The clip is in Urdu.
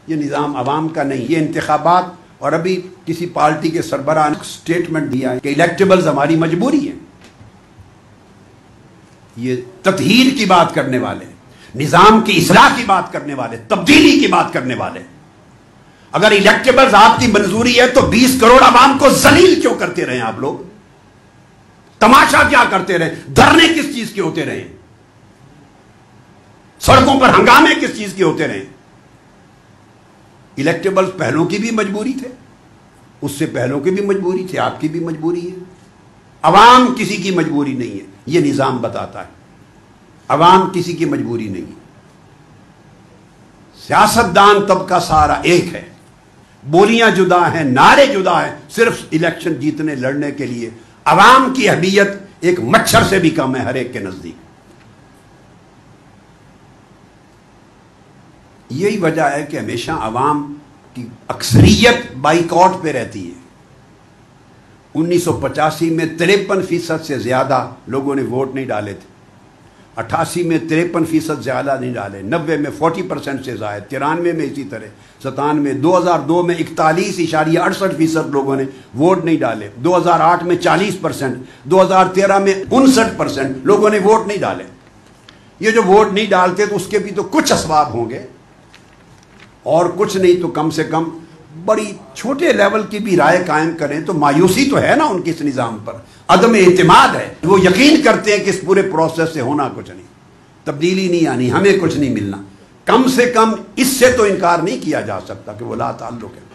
یہ نظام عوام کا نہیں، یہ انتخابات، اور ابھی کسی پارٹی کے سربراہ نے سٹیٹمنٹ دیا ہے کہ الیکٹیبلز ہماری مجبوری ہے۔ یہ تطہیر کی بات کرنے والے، نظام کی اصلاح کی بات کرنے والے، تبدیلی کی بات کرنے والے، اگر الیکٹیبلز آپ کی منظوری ہے تو 20 کروڑ عوام کو ذلیل کیوں کرتے رہے آپ لوگ؟ تماشا کیا کرتے رہے؟ دھرنے کس چیز کے ہوتے رہے؟ سڑکوں پر ہنگامے کس چیز کے ہوتے رہے؟ الیکٹیبلز پہلوں کی بھی مجبوری تھے، اس سے پہلوں کی بھی مجبوری تھے، آپ کی بھی مجبوری ہے۔ عوام کسی کی مجبوری نہیں ہے، یہ نظام بتاتا ہے، عوام کسی کی مجبوری نہیں ہے۔ سیاستدان طبقہ سارا ایک ہے، بولیاں جدا ہیں، نعرے جدا ہیں، صرف الیکشن جیتنے لڑنے کے لیے عوام کی اہمیت ایک مچھر سے بھی کم ہے ہر ایک کے نزدیک۔ یہی وجہ ہے کہ ہمیشہ عوام کی اکثریت بائیکاٹ پہ رہتی ہے۔ 1985 میں 53% سے زیادہ لوگوں نے ووٹ نہیں ڈالے تھے، 88 میں 53% زیادہ نہیں ڈالے، 90 میں 40% سے زائد، 93 میں اسی طرح، 97 2002 میں 41.68% لوگوں نے ووٹ نہیں ڈالے، 2008 میں 40%، 2013 میں 59% لوگوں نے ووٹ نہیں ڈالے۔ یہ جو ووٹ نہیں ڈالتے تو اس کے بھی تو کچھ اسباب ہوں گے، اور کچھ نہیں تو کم سے کم بڑی چھوٹے لیول کی بھی رائے قائم کریں تو مایوسی تو ہے نا ان کی اس نظام پر، عدم اعتماد ہے، وہ یقین کرتے ہیں کہ اس پورے پروسیس سے ہونا کچھ نہیں، تبدیلی نہیں آنی، ہمیں کچھ نہیں ملنا۔ کم سے کم اس سے تو انکار نہیں کیا جا سکتا کہ وہ لا تعلق ہے۔